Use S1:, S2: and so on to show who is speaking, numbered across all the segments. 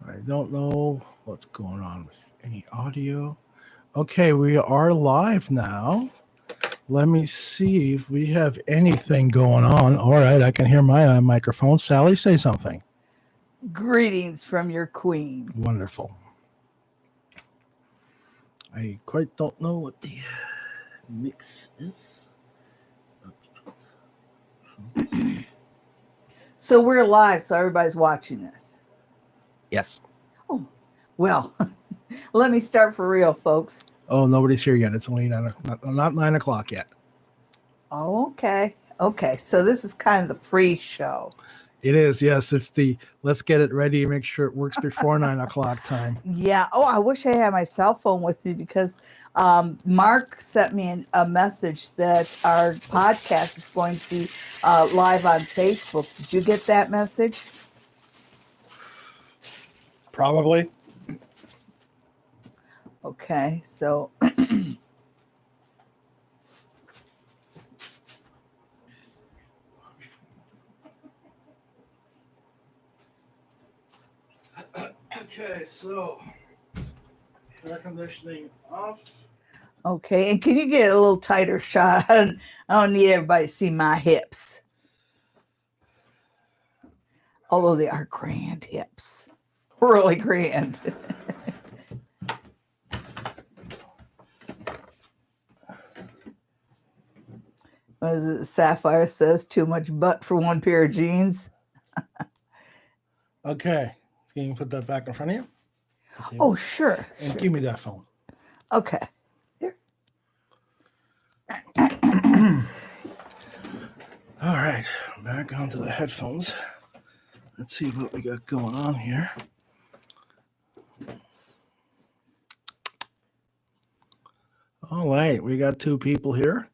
S1: I don't know what's going on with any audio. Okay, we are live now. Let me see if we have anything going on. All right, I can hear my microphone. Sally, say something.
S2: Greetings from your queen.
S1: Wonderful. I quite don't know what the mix is.
S2: So we're live, so everybody's watching this.
S1: Yes.
S2: Oh, well, let me start for real, folks.
S1: Oh, nobody's here yet. It's only not 9 o'clock yet.
S2: Oh, okay. Okay, so this is kind of the pre-show.
S1: It is, yes. It's the let's get it ready and make sure it works before 9 o'clock time.
S2: Yeah. Oh, I wish I had my cell phone with me because Mark sent me a message that our podcast is going to be live on Facebook. Did you get that message?
S1: Probably.
S2: Okay, so
S1: Okay, so air conditioning off.
S2: okay, and can you get a little tighter shot? I don't need everybody to see my hips. Although they are grand hips. Really grand. What is it? Sapphire says too much butt for one pair of jeans.
S1: Okay. Can you put that back in front of you?
S2: Oh, sure.
S1: And
S2: Sure.
S1: give me that phone.
S2: Okay. Here.
S1: All right. Back onto the headphones. Let's see what we got going on here. All right. We got two people here.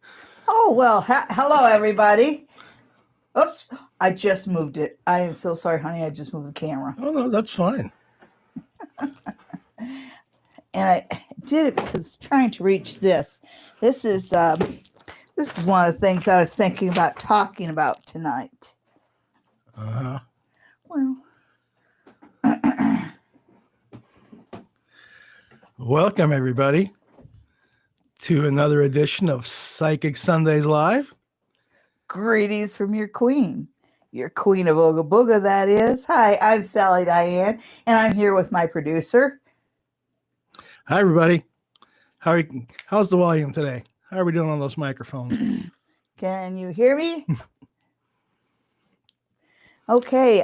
S2: Oh, well, hello, everybody. Oops, I just moved it. I am so sorry, honey. I just moved the camera.
S1: Oh, no, that's fine.
S2: And I did it because trying to reach this. This is one of the things I was thinking about talking about tonight.
S1: Uh-huh.
S2: Well,
S1: Welcome, everybody, to another edition of Psychic Sundays Live.
S2: greetings from your queen of Ooga Booga, that is. Hi, I'm Sally Diane, and I'm here with my producer.
S1: Hi, everybody. How's the volume today? How are we doing on those microphones?
S2: Can you hear me? Okay,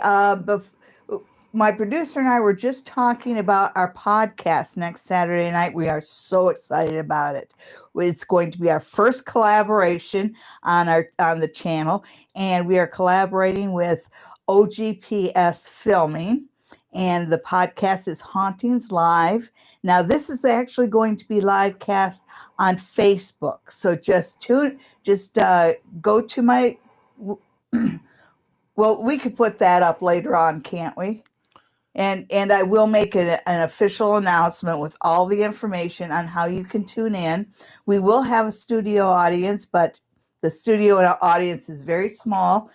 S2: my producer and I were just talking about our podcast next Saturday night. We are so excited about it. It's going to be our first collaboration on the channel, and we are collaborating with OGPS Filming, and the podcast is Hauntings Live. Now, this is actually going to be live cast on Facebook, so just go to my. Well, we could put that up later on, can't we? And I will make an official announcement with all the information on how you can tune in. We will have a studio audience, but the studio audience is very small,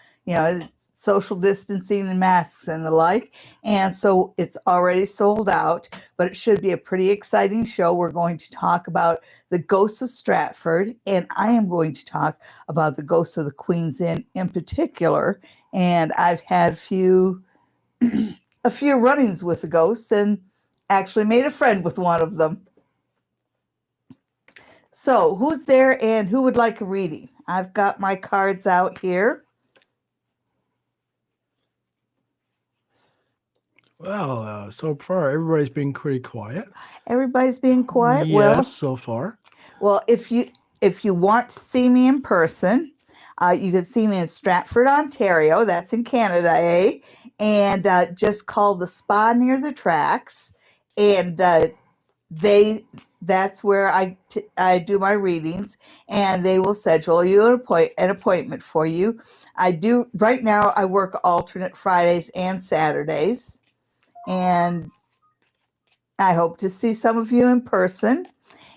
S2: social distancing and masks and the like. And so it's already sold out, but it should be a pretty exciting show. We're going to talk about the ghosts of Stratford, and I am going to talk about the ghosts of the Queen's Inn in particular. And I've had a few run-ins with the ghosts and actually made a friend with one of them. So who's there and who would like a reading? I've got my cards out here.
S1: Well, so far, everybody's being pretty quiet.
S2: Everybody's being quiet?
S1: Yes,
S2: Well,
S1: so far.
S2: Well, if you want to see me in person, you can see me in Stratford, Ontario. That's in Canada, eh? And just call the spa near the tracks, and that's where I do my readings, and they will schedule you an appointment for you. I do right now. I work alternate Fridays and Saturdays, and I hope to see some of you in person,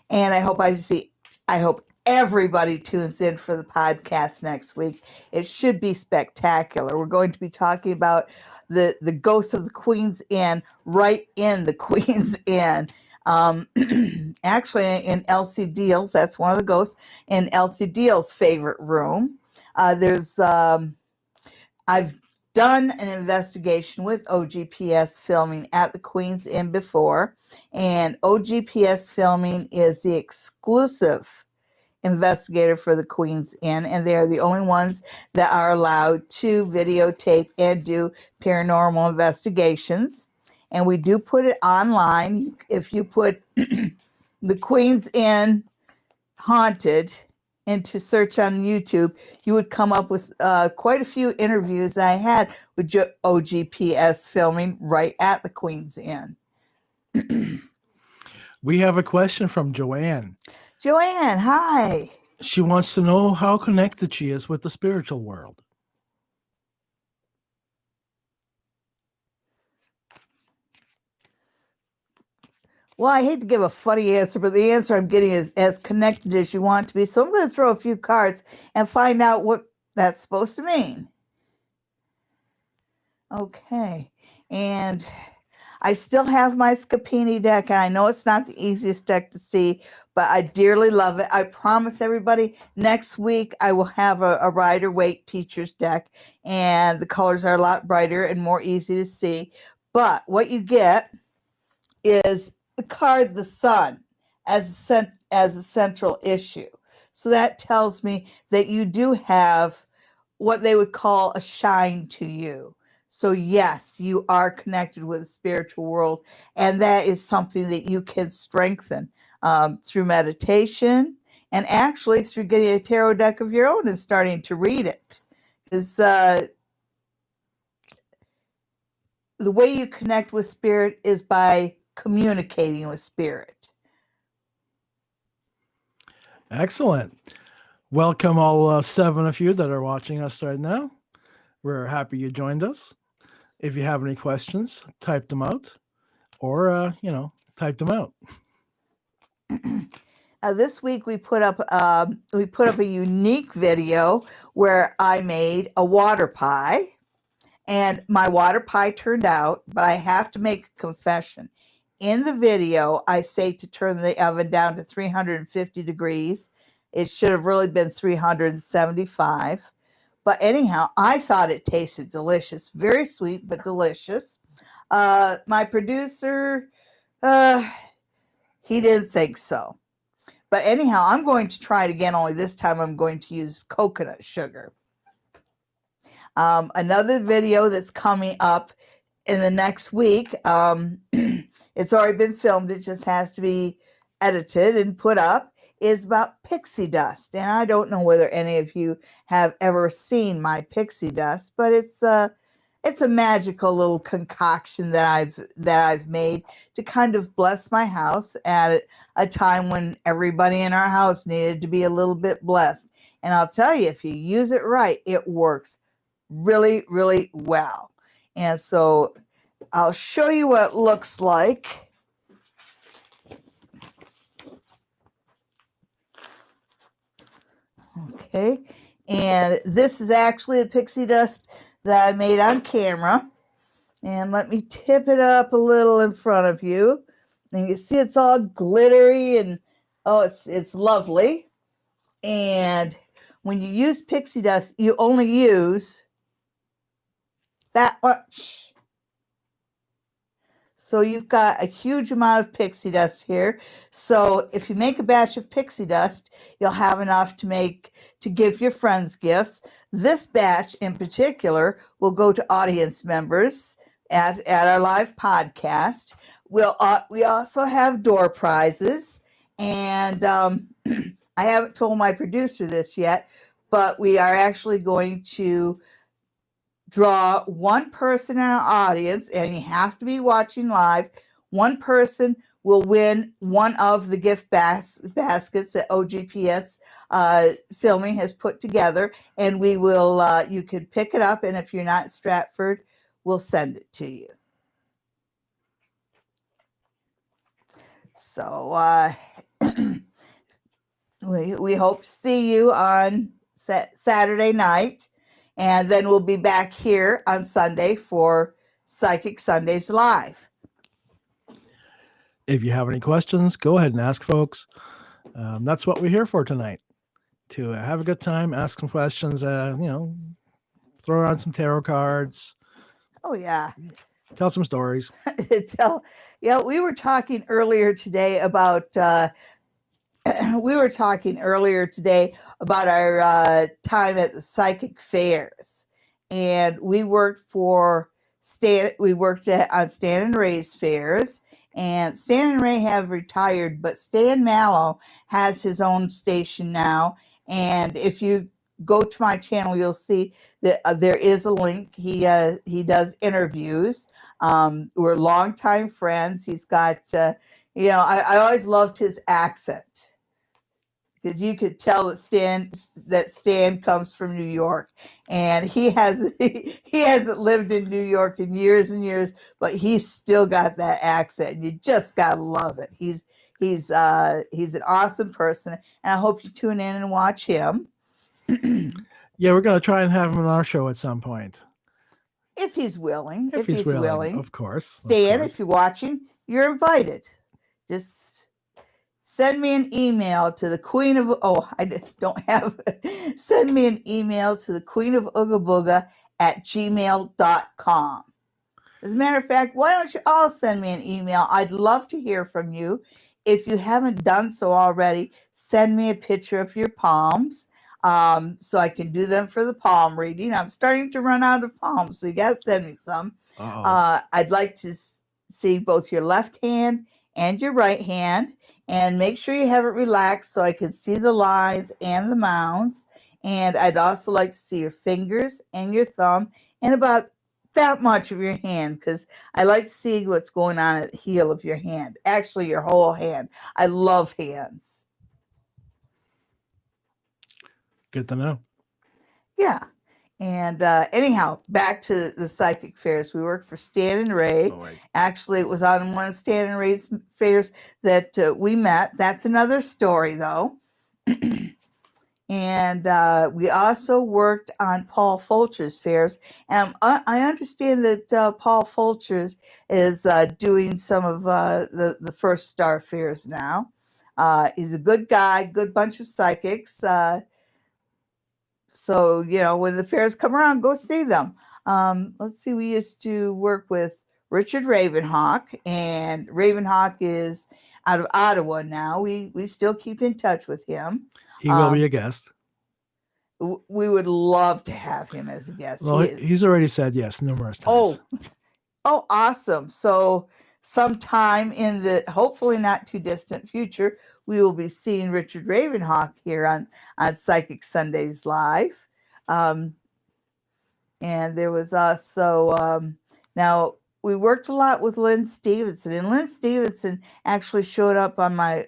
S2: and I hope everybody tunes in for the podcast next week. It should be spectacular. We're going to be talking about the ghosts of the Queen's Inn right in the Queen's Inn. Actually, in Elsie Deal's, that's one of the ghosts in Elsie Deal's favorite room. There's I've done an investigation with OGPS Filming at the Queen's Inn before, and OGPS Filming is the exclusive investigator for the Queen's Inn, and they are the only ones that are allowed to videotape and do paranormal investigations. And we do put it online. If you put the Queen's Inn haunted into search on YouTube, you would come up with quite a few interviews that I had with OGPS Filming right at the Queen's Inn.
S1: We have a question from Joanne.
S2: Joanne, hi.
S1: She wants to know how connected she is with the spiritual world.
S2: Well, I hate to give a funny answer, but the answer I'm getting is as connected as you want to be. So I'm going to throw a few cards and find out what that's supposed to mean. Okay. And I still have my Scapini deck, and I know it's not the easiest deck to see, but I dearly love it. I promise everybody next week I will have a Rider-Waite teacher's deck, and the colors are a lot brighter and more easy to see. But what you get is the card the Sun as a central issue. So that tells me that you do have what they would call a shine to you. So yes, you are connected with the spiritual world, and that is something that you can strengthen through meditation and actually through getting a tarot deck of your own and starting to read it. Because the way you connect with spirit is by communicating with spirit.
S1: Excellent. Welcome all 7 of you that are watching us right now. We're happy you joined us. If you have any questions, type them out, or type them out.
S2: This week we put up a unique video where I made a water pie, and my water pie turned out. But I have to make a confession. In the video, I say to turn the oven down to 350 degrees. It should have really been 375. But anyhow, I thought it tasted delicious. Very sweet, but delicious. My producer, he didn't think so. But anyhow, I'm going to try it again, only this time I'm going to use coconut sugar. Another video that's coming up in the next week, it's already been filmed, it just has to be edited and put up, is about pixie dust. And I don't know whether any of you have ever seen my pixie dust, but it's a magical little concoction that I've made to kind of bless my house at a time when everybody in our house needed to be a little bit blessed. And I'll tell you, if you use it right, it works really, really well. And so I'll show you what it looks like. Okay, and this is actually a pixie dust that I made on camera. And let me tip it up a little in front of you. And you see it's all glittery and it's lovely. And when you use pixie dust, you only use that much. So you've got a huge amount of pixie dust here. So if you make a batch of pixie dust, you'll have enough to give your friends gifts. This batch in particular will go to audience members at our live podcast. We also have door prizes, and I haven't told my producer this yet, but we are actually going to draw one person in our audience, and you have to be watching live. One person will win one of the gift baskets that OGPS Filming has put together, and we will. You can pick it up, and if you're not in Stratford, we'll send it to you. So we hope to see you on Saturday night. And then we'll be back here on Sunday for Psychic Sundays Live.
S1: If you have any questions, go ahead and ask, folks. That's what we're here for tonight, to have a good time, ask some questions, throw around some tarot cards,
S2: Oh, yeah.
S1: tell some stories.
S2: We were talking earlier today about our time at the psychic fairs, and we worked on Stan and Ray's fairs, and Stan and Ray have retired, but Stan Mallow has his own station now, and if you go to my channel, you'll see that there is a link. He does interviews. We're longtime friends. He's got I always loved his accent, because you could tell that Stan comes from New York, and he hasn't lived in New York in years and years, but he's still got that accent. You just gotta love it. He's an awesome person, and I hope you tune in and watch him.
S1: Yeah, we're gonna try and have him on our show at some point,
S2: if he's willing.
S1: If he's willing, of course.
S2: Stan, if you're watching, you're invited. Just send me an email to the Queen of... Oh, I don't have... Send me an email to the Queen of Ooga Booga at gmail.com. As a matter of fact, why don't you all send me an email? I'd love to hear from you. If you haven't done so already, send me a picture of your palms, so I can do them for the palm reading. I'm starting to run out of palms, so you got to send me some. I'd like to see both your left hand and your right hand, and make sure you have it relaxed so I can see the lines and the mounds. And I'd also like to see your fingers and your thumb and about that much of your hand, because I like to see what's going on at the heel of your hand. Actually, your whole hand. I love hands.
S1: Good to know.
S2: Yeah. And anyhow, back to the psychic fairs. We worked for Stan and Ray. Actually, it was on one of Stan and Ray's fairs that we met. That's another story, though. And we also worked on Paul Fulcher's fairs. And I understand that Paul Fulcher's is doing some of the First Star fairs now. He's a good guy, good bunch of psychics. So, when the fairs come around, go see them. Let's see, we used to work with Richard Ravenhawk, and Ravenhawk is out of Ottawa now. We still keep in touch with him.
S1: He will be a guest.
S2: We would love to have him as a guest.
S1: Well, he's already said yes numerous times.
S2: Oh, awesome. So sometime in the hopefully not too distant future, we will be seeing Richard Ravenhawk here on Psychic Sundays Live. And there was also, now we worked a lot with Lynn Stevenson, and Lynn Stevenson actually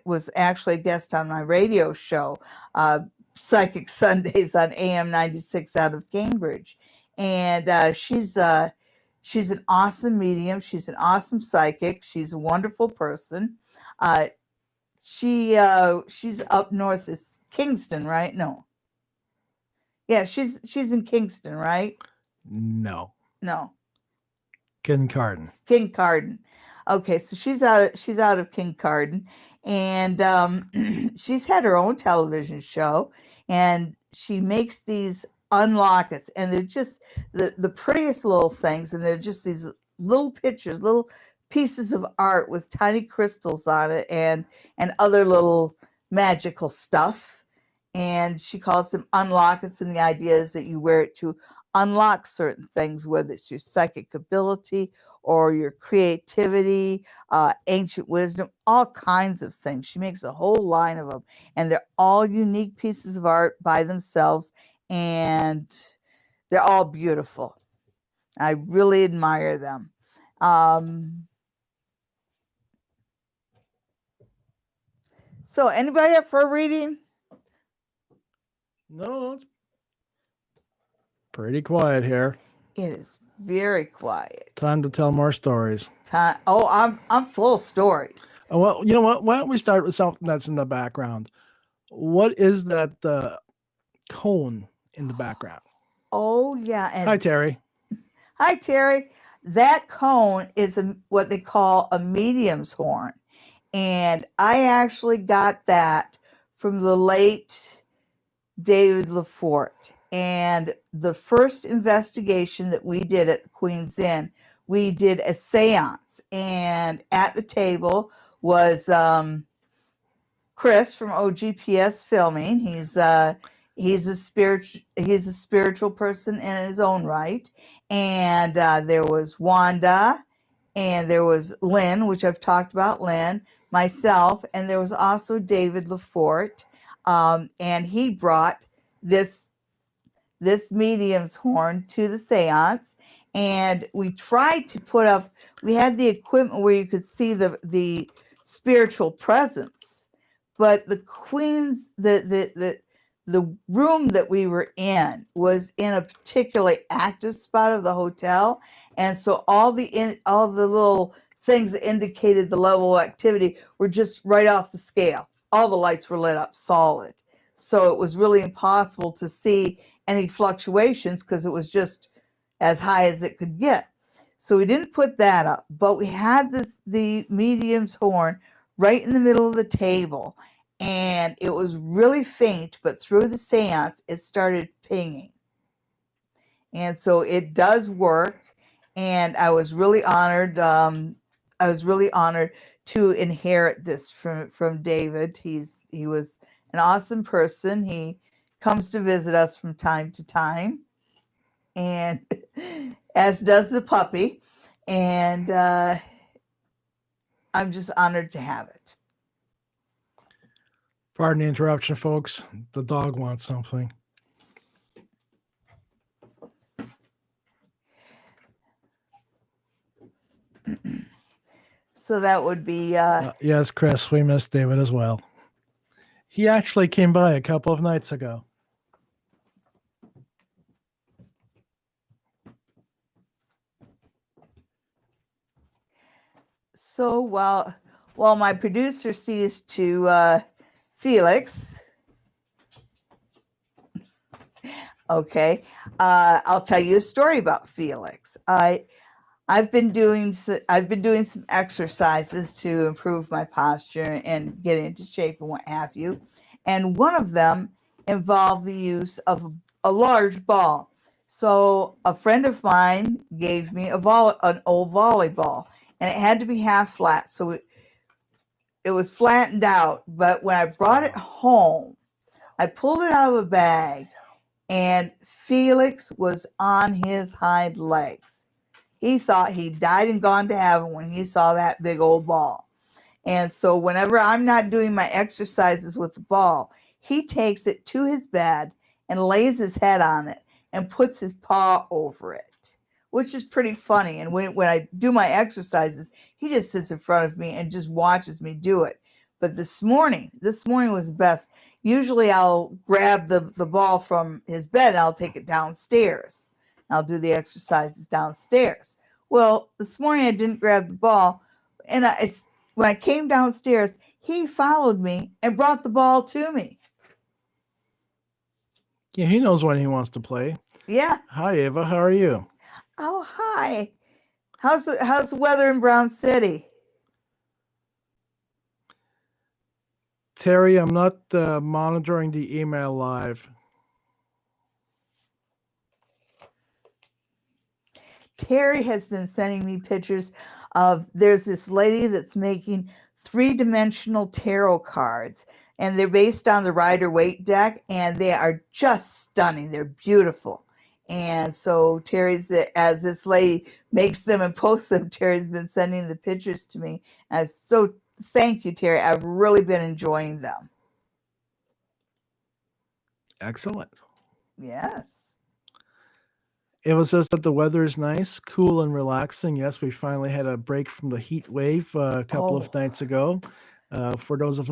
S2: was actually a guest on my radio show, Psychic Sundays on AM 96 out of Cambridge. And she's an awesome medium. She's an awesome psychic. She's a wonderful person. She's up north. It's Kingston, right? No. Yeah, she's in Kingston, right?
S1: No.
S2: Kincardine. Okay, so she's out of Kincardine, and she's had her own television show, and she makes these unlockets, and they're just the prettiest little things, and they're just these little pictures, little pieces of art with tiny crystals on it, and other little magical stuff. And she calls them unlockets, and the idea is that you wear it to unlock certain things, whether it's your psychic ability or your creativity, ancient wisdom, all kinds of things. She makes a whole line of them, and they're all unique pieces of art by themselves, and they're all beautiful. I really admire them. So anybody up for a reading?
S1: No, it's pretty quiet here.
S2: It is very quiet.
S1: Time to tell more stories.
S2: I'm full of stories.
S1: Well, you know what? Why don't we start with something that's in the background? What is that cone in the background?
S2: Oh, yeah. And
S1: hi, Terry.
S2: Hi, Terry. That cone is what they call a medium's horn. And I actually got that from the late David Lafort. And the first investigation that we did at the Queen's Inn, we did a seance. And at the table was Chris from OGPS Filming. He's a spiritual person in his own right. And there was Wanda, and there was Lynn, which I've talked about, Lynn, myself, and there was also David Lafort. And he brought this medium's horn to the seance, and we tried to put up, we had the equipment where you could see the spiritual presence, but the queen's the room that we were in was in a particularly active spot of the hotel, and so all the little things that indicated the level of activity were just right off the scale. All the lights were lit up solid, so it was really impossible to see any fluctuations because it was just as high as it could get. So we didn't put that up, but we had the medium's horn right in the middle of the table, and it was really faint, but through the seance it started pinging. And so it does work, and I was really honored. I was really honored to inherit this from David. He was an awesome person. He comes to visit us from time to time, and as does the puppy. And I'm just honored to have it.
S1: Pardon the interruption, folks. The dog wants something.
S2: So that would be
S1: yes, Chris, we missed David as well. He actually came by a couple of nights ago.
S2: So while my producer sees to Felix, okay, I'll tell you a story about Felix. I've been doing some exercises to improve my posture and get into shape and what have you, and one of them involved the use of a large ball. So a friend of mine gave me an old volleyball, and it had to be half flat, so it was flattened out. But when I brought it home, I pulled it out of a bag, and Felix was on his hind legs. He thought he died and gone to heaven when he saw that big old ball. And so whenever I'm not doing my exercises with the ball, he takes it to his bed and lays his head on it and puts his paw over it, which is pretty funny. And when I do my exercises, he just sits in front of me and just watches me do it. But this morning was the best. Usually I'll grab the ball from his bed and I'll take it downstairs. I'll do the exercises downstairs. Well, this morning I didn't grab the ball, and when I came downstairs, he followed me and brought the ball to me.
S1: Yeah, he knows when he wants to play.
S2: Yeah.
S1: Hi, Ava. How are you?
S2: Oh, hi. How's the weather in Brown City?
S1: Terry, I'm not monitoring the email live.
S2: Terry has been sending me pictures of, there's this lady that's making 3-dimensional tarot cards, and they're based on the Rider-Waite deck, and they are just stunning. They're beautiful. And so Terry's, as this lady makes them and posts them, Terry's been sending the pictures to me. And so thank you, Terry. I've really been enjoying them.
S1: Excellent.
S2: Yes.
S1: Ava says that the weather is nice, cool, and relaxing. Yes, we finally had a break from the heat wave a couple of nights ago. For those of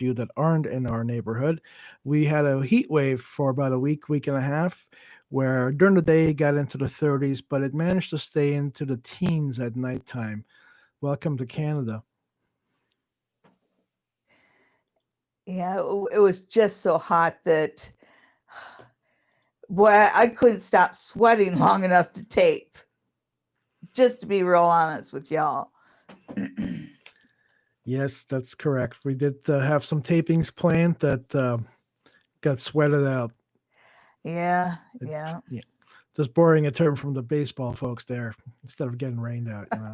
S1: you that aren't in our neighborhood, we had a heat wave for about a week and a half, where during the day it got into the 30s, but it managed to stay into the teens at nighttime. Welcome to Canada.
S2: Yeah, it was just so hot that, boy, I couldn't stop sweating long enough to tape. just to be real honest with y'all.
S1: Yes, that's correct. We did have some tapings planned that got sweated out.
S2: Yeah,
S1: It-
S2: yeah.
S1: yeah. Just borrowing a term from the baseball folks there instead of getting rained out, you know.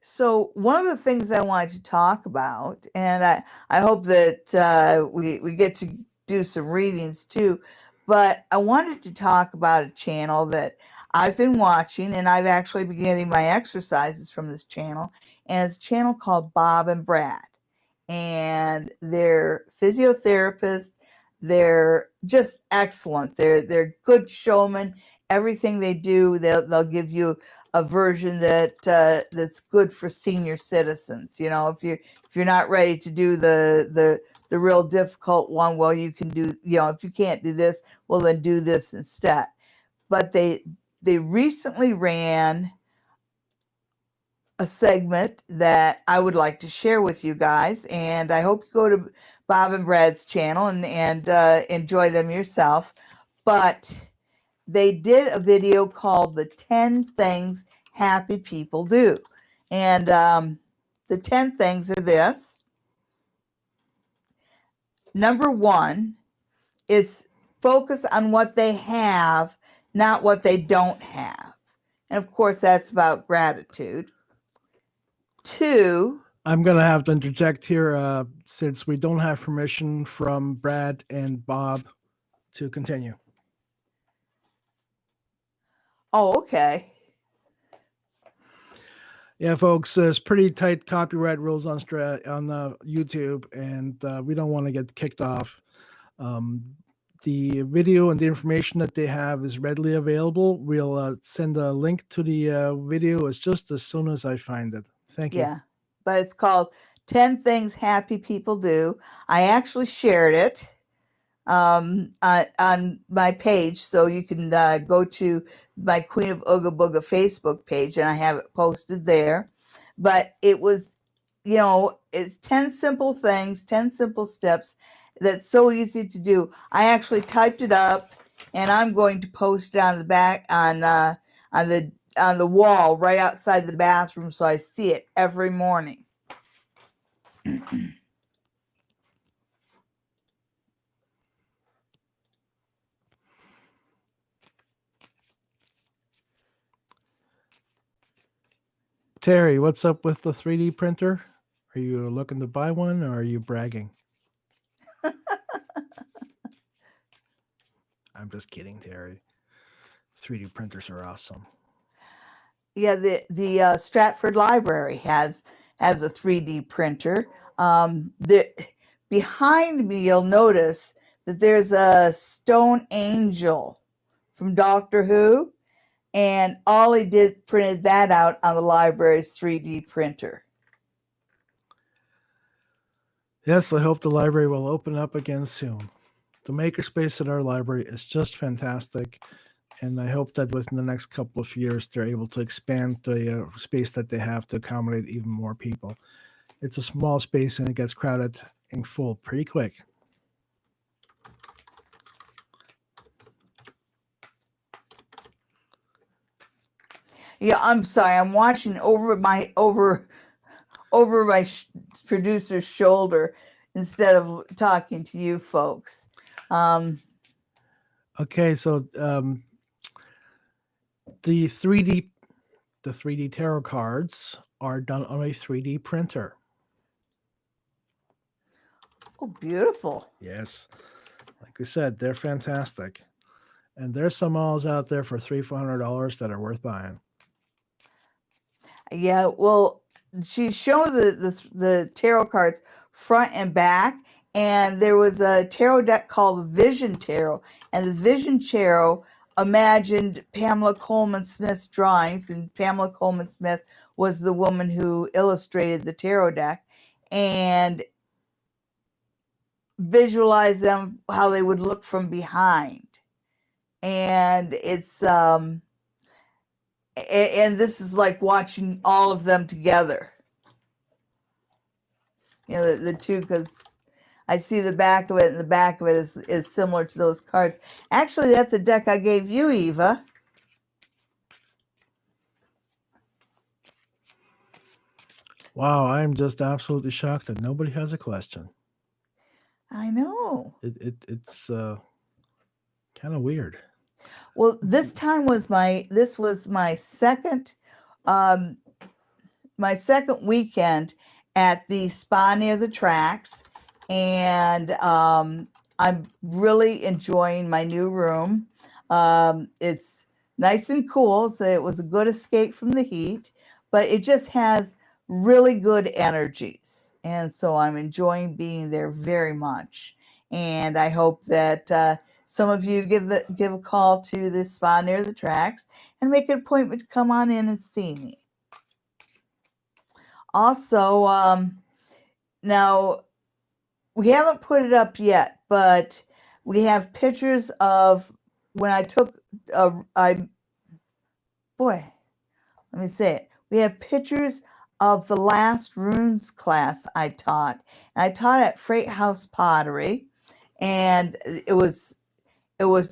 S2: So one of the things I wanted to talk about, and I hope that we get to do some readings too, but I wanted to talk about a channel that I've been watching, and I've actually been getting my exercises from this channel, and it's a channel called Bob and Brad, and they're physiotherapists. They're just excellent. They're good showmen. Everything they do, they'll give you a version that's good for senior citizens. You know, if you're not ready to do the real difficult one, well, you can do, you know, if you can't do this, well, then do this instead. But they recently ran a segment that I would like to share with you guys, and I hope you go to Bob and Brad's channel and enjoy them yourself. But they did a video called "The 10 Things Happy People Do," and the 10 things are this. Number one is focus on what they have, not what they don't have, and of course that's about gratitude. 2,
S1: I'm going to have to interject here since we don't have permission from Brad and Bob to continue.
S2: oh, okay.
S1: Yeah, folks, there's pretty tight copyright rules on YouTube, and we don't want to get kicked off. The video and the information that they have is readily available. We'll send a link to the video just as soon as I find it. Thank you.
S2: Yeah, but it's called 10 Things Happy People Do. I actually shared it on my page, so you can go to my Queen of Ooga Booga Facebook page, and I have it posted there. But it was, you know, it's 10 simple things, 10 simple steps that's so easy to do. I actually typed it up, and I'm going to post it on the back on the wall right outside the bathroom, so I see it every morning.
S1: Terry, what's up with the 3D printer? Are you looking to buy one or are you bragging? I'm just kidding, Terry. 3D printers are awesome.
S2: Yeah, the Stratford Library has a 3D printer. Behind me, you'll notice that there's a stone angel from Doctor Who, and Ollie printed that out on the library's 3D printer.
S1: Yes, I hope the library will open up again soon. The makerspace at our library is just fantastic, and I hope that within the next couple of years they're able to expand the space that they have to accommodate even more people. It's a small space and it gets crowded and full pretty quick.
S2: Yeah, I'm sorry. I'm watching over my producer's shoulder instead of talking to you folks.
S1: Okay, so the 3D tarot cards are done on a 3D printer.
S2: Oh, beautiful.
S1: Yes. Like we said, they're fantastic. And there's some malls out there for $300-$400 that are worth buying.
S2: Yeah, well, she showed the tarot cards front and back, and there was a tarot deck called the Vision Tarot, and the Vision Tarot imagined Pamela Coleman Smith's drawings, and Pamela Coleman Smith was the woman who illustrated the tarot deck, and visualized them how they would look from behind. And it's and this is like watching all of them together. You know, the two, because I see the back of it, and the back of it is similar to those cards. Actually, that's a deck I gave you, Eva.
S1: Wow, I'm just absolutely shocked that nobody has a question.
S2: I know.
S1: It's kind of weird.
S2: Well, this was um my second weekend at the spa near the tracks, and I'm really enjoying my new room. It's nice and cool, so it was a good escape from the heat, but it just has really good energies, and so I'm enjoying being there very much. And I hope that some of you give a call to the spa near the tracks and make an appointment to come on in and see me. Also, now we haven't put it up yet, but we have pictures of when I took. I boy, let me say it. We have pictures of the last runes class I taught, and I taught at Freight House Pottery, and it was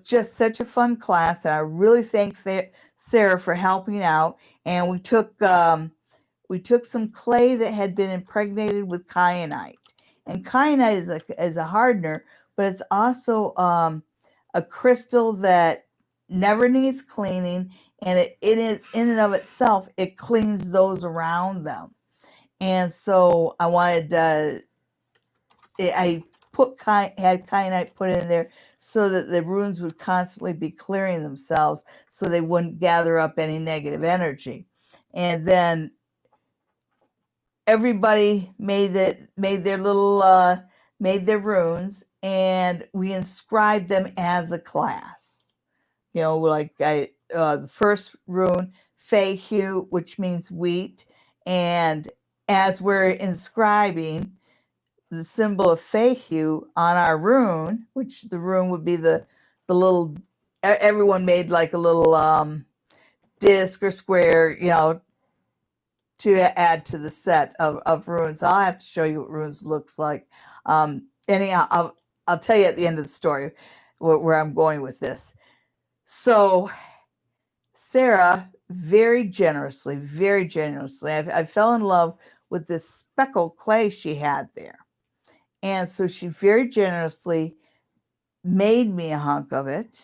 S2: just such a fun class, and I really thank Sarah for helping out. And we took some clay that had been impregnated with kyanite. And kyanite is a hardener, but it's also a crystal that never needs cleaning, and in and of itself, it cleans those around them. And so I wanted I had kyanite put in there so that the runes would constantly be clearing themselves, so they wouldn't gather up any negative energy. And then everybody made their runes, and we inscribed them as a class. You know, like the first rune, Fehu, which means wheat, and as we're inscribing the symbol of Fehu on our rune, which the rune would be the little, everyone made like a little disc or square, you know, to add to the set of runes. I'll have to show you what runes looks like. Anyhow, I'll tell you at the end of the story where I'm going with this. So Sarah very generously, I fell in love with this speckled clay she had there. And so she very generously made me a hunk of it,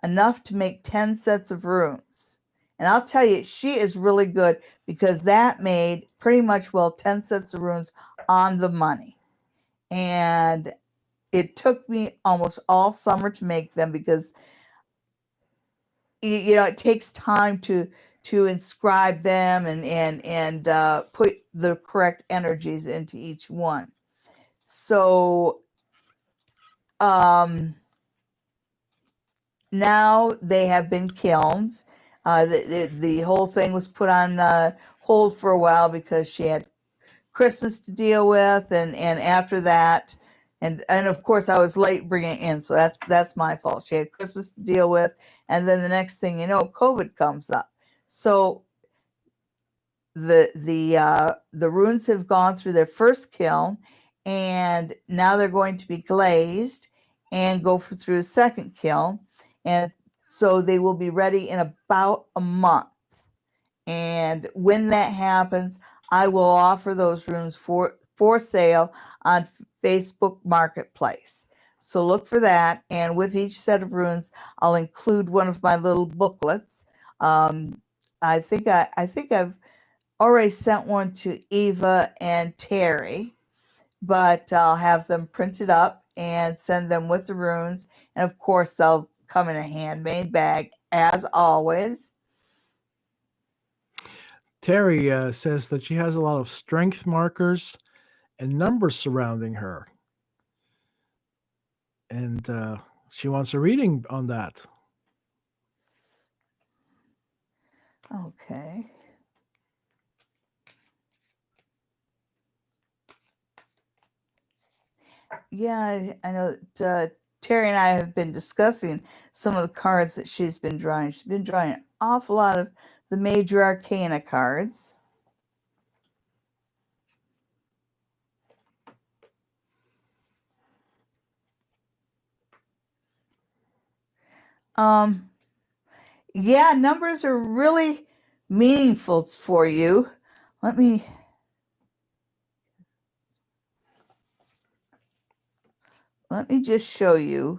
S2: enough to make 10 sets of runes. And I'll tell you, she is really good, because that made pretty much, well, 10 sets of runes on the money. And it took me almost all summer to make them, because you know, it takes time to inscribe them and put the correct energies into each one. So now they have been kilned. The whole thing was put on hold for a while because she had Christmas to deal with, and after that, and of course I was late bringing it in, so that's my fault. She had Christmas to deal with, and then the next thing you know, COVID comes up. So the runes have gone through their first kiln, and now they're going to be glazed and go through a second kiln, and so they will be ready in about a month. And when that happens, I will offer those runes for sale on Facebook Marketplace. So look for that. And with each set of runes, I'll include one of my little booklets. I think I've already sent one to Eva and Terry, but I'll have them printed up and send them with the runes. And of course, they'll come in a handmade bag, as always.
S1: Terry says that she has a lot of strength markers and numbers surrounding her, and she wants a reading on that.
S2: Okay. Yeah, I know that Terry and I have been discussing some of the cards that she's been drawing. She's been drawing an awful lot of the major arcana cards. Um, yeah, numbers are really meaningful for you. Let me let me just show you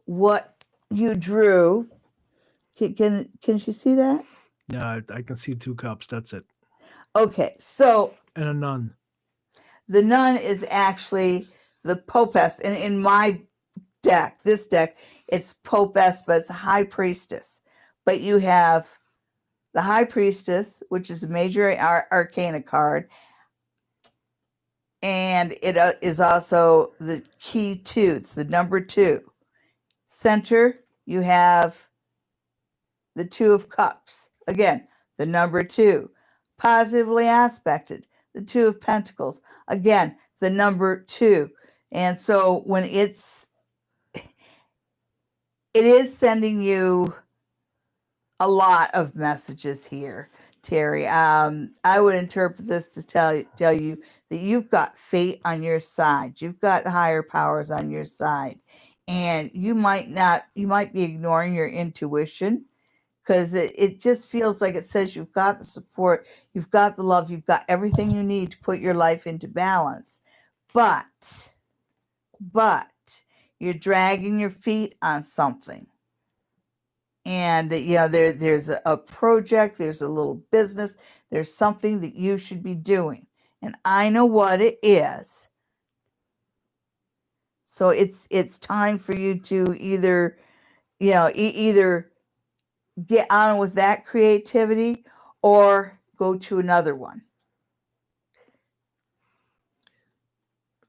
S2: what you drew. Can she see that?
S1: Yeah, I can see 2 cups. That's it.
S2: Okay, so
S1: And a nun.
S2: the nun is actually the popess. And in my deck, this deck, it's popess, but it's a high priestess. But you have the high priestess, which is a major arcana card, and it is also the key 2. It's the number 2. Center, you have the 2 of cups. Again, the number 2. Positively aspected, the 2 of pentacles. Again, the number 2. And so when it is sending you a lot of messages here, Terry. I would interpret this to tell you that you've got fate on your side. You've got higher powers on your side. And you might be ignoring your intuition, because it just feels like it says you've got the support, you've got the love, you've got everything you need to put your life into balance. But you're dragging your feet on something. And there's a project, there's a little business, there's something that you should be doing. And I know what it is. So it's time for you to either, either get on with that creativity or go to another one.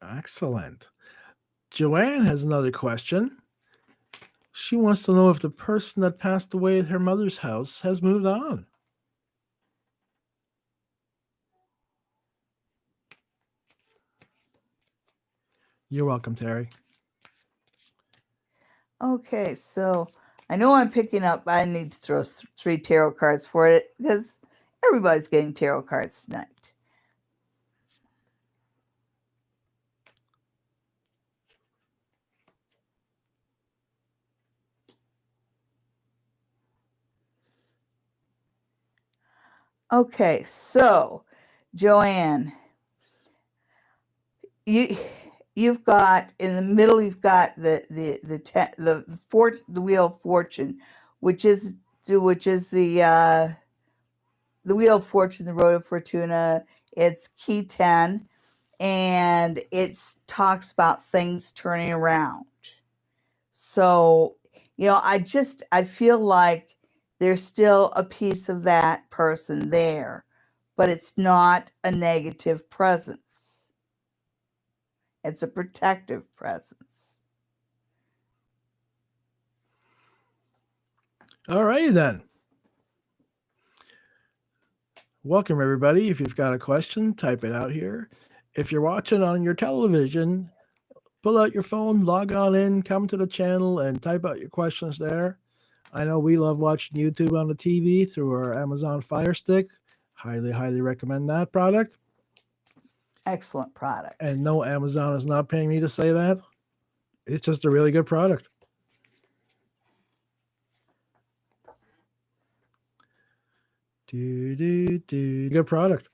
S1: Excellent. Joanne has another question. She wants to know if the person that passed away at her mother's house has moved on. You're welcome, Terry.
S2: Okay, so I know I'm picking up, but I need to throw 3 tarot cards for it because everybody's getting tarot cards tonight. Okay, so Joanne, you've got in the middle, you've got the wheel of fortune, which is the wheel of fortune, the road of fortuna. It's key 10, and it talks about things turning around. So I feel like there's still a piece of that person there, but it's not a negative presence. It's a protective presence.
S1: All righty then. Welcome, everybody. If you've got a question, type it out here. If you're watching on your television, pull out your phone, log on in, come to the channel, and type out your questions there. I know we love watching YouTube on the TV through our Amazon Fire Stick. Highly, highly recommend that product.
S2: Excellent product.
S1: And no, Amazon is not paying me to say that. It's just a really good product. Good product.